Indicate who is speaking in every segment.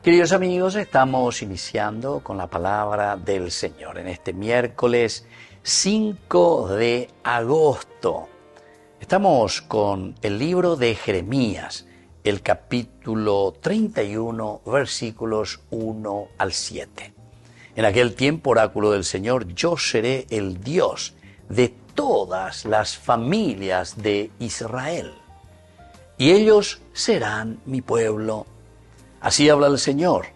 Speaker 1: Queridos amigos, estamos iniciando con la palabra del Señor en este miércoles 5 de agosto. Estamos con el libro de Jeremías, el capítulo 31, versículos 1 al 7. En aquel tiempo, oráculo del Señor, yo seré el Dios de todas las familias de Israel, y ellos serán mi pueblo. Así habla el Señor.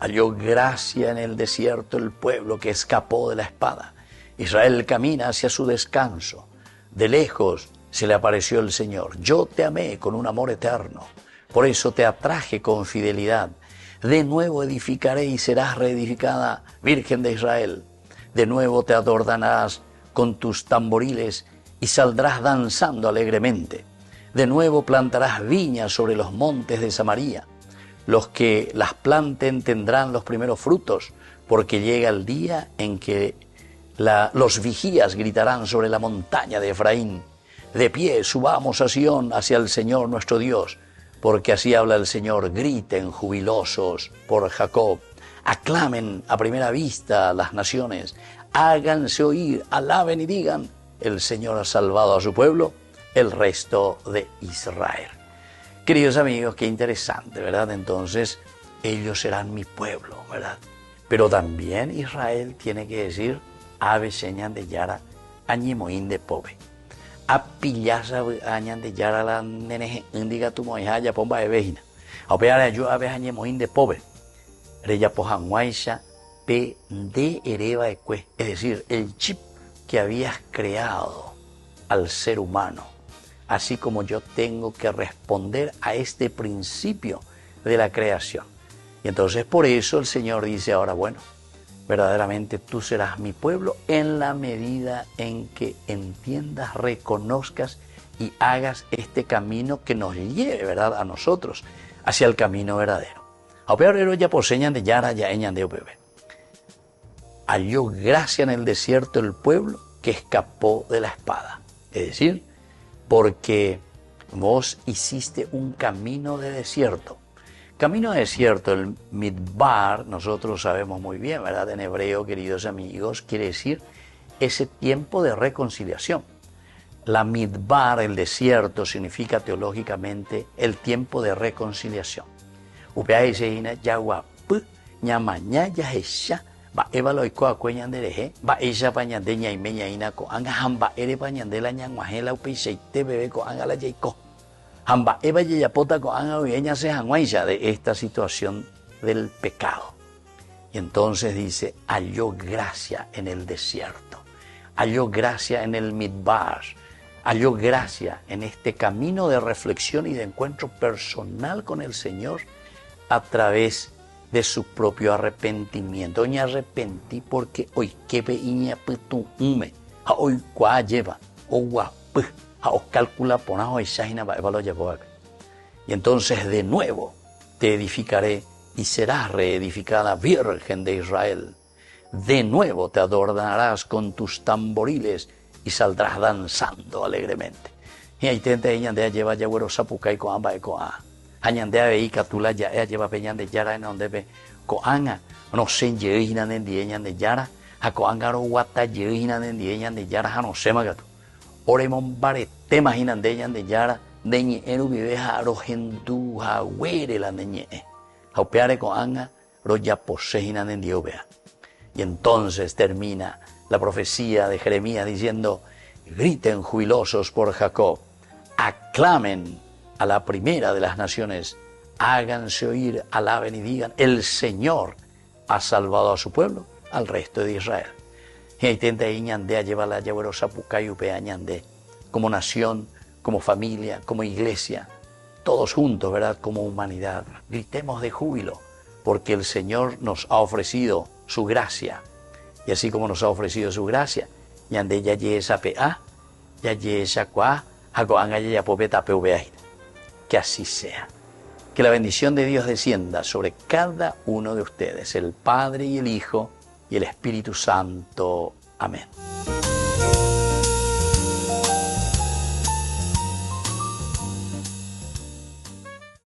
Speaker 1: Halló gracia en el desierto el pueblo que escapó de la espada. Israel camina hacia su descanso. De lejos se le apareció el Señor. Yo te amé con un amor eterno. Por eso te atraje con fidelidad. De nuevo edificaré y serás reedificada, Virgen de Israel. De nuevo te adornarás con tus tamboriles y saldrás danzando alegremente. De nuevo plantarás viñas sobre los montes de Samaria. Los que las planten tendrán los primeros frutos, porque llega el día en que los vigías gritarán sobre la montaña de Efraín. De pie subamos a Sión, hacia el Señor nuestro Dios, porque así habla el Señor. Griten jubilosos por Jacob, aclamen a primera vista las naciones, háganse oír, alaben y digan, el Señor ha salvado a su pueblo, el resto de Israel. Queridos amigos, qué interesante, ¿verdad? Entonces, ellos serán mi pueblo, ¿verdad? Pero también Israel tiene que decir, ave señan de yara, añimoín de pobre. A pillasa añan de yara la neneje, indiga tu moijaya, pomba de vejina. A opear yo ave añimoín de pobre. Reya pojanguaisha, pe de ereba de cue. Es decir, el chip que habías creado al ser humano. Así como yo tengo que responder a este principio de la creación. Y entonces por eso el Señor dice ahora, bueno, verdaderamente tú serás mi pueblo en la medida en que entiendas, reconozcas y hagas este camino que nos lleve, ¿verdad?, a nosotros, hacia el camino verdadero. Ahora ya poseñan de yara, ya eñan de opebe. Halló gracia en el desierto el pueblo que escapó de la espada. Es decir, porque vos hiciste un camino de desierto. Camino de desierto, el midbar, nosotros sabemos muy bien, ¿verdad? En hebreo, queridos amigos, quiere decir ese tiempo de reconciliación. La midbar, el desierto, significa teológicamente el tiempo de reconciliación. Upea dice, yagua, ñamaña, yajesha, va evalo y coa cueñan de reje, va ella pañandeña y meña inaco, anga hamba ere pañandela ñanguajela upiseite bebe co anga la yeiko. Hamba eva yeyapota co anga uyeña se janguaisha de esta situación del pecado. Y entonces dice, halló gracia en el desierto, halló gracia en el midbar, halló gracia en este camino de reflexión y de encuentro personal con el Señor a través de su propio arrepentimiento. Hoy me arrepentí porque hoy que veía putu ume, a hoy cua lleva, o guapu, a os calcula pona hoy shahina va lo llevó acá. Y entonces de nuevo te edificaré y serás reedificada, Virgen de Israel. De nuevo te adornarás con tus tamboriles y saldrás danzando alegremente. Y ahí te de lleva yagüero sapucay con amba ecoa. Añandea veika tula ya lleva peñan de yara en donde ve coanga no se yehinan en dieñan de yara a coanga ro guata yehinan en dieñan de yara no se magato oremon bare te imaginan de ellas de yara de ñe eru vive ro gendu ha huere la ñe a opeare coanga ro ya posehinan en diobea. Y entonces termina la profecía de Jeremías diciendo, griten jubilosos por Jacob, aclamen a la primera de las naciones, háganse oír, alaben y digan, el Señor ha salvado a su pueblo, al resto de Israel. Y ahí tenta ñandea lleva la yaguerosa pucayupe ñande, como nación, como familia, como iglesia, todos juntos, ¿verdad?, como humanidad. Gritemos de júbilo, porque el Señor nos ha ofrecido su gracia. Y así como nos ha ofrecido su gracia, ñande ya ye esa pea, ya ye esa cuá, hagoanga ya popeta peubeaina. Que así sea. Que la bendición de Dios descienda sobre cada uno de ustedes, el Padre y el Hijo y el Espíritu Santo. Amén.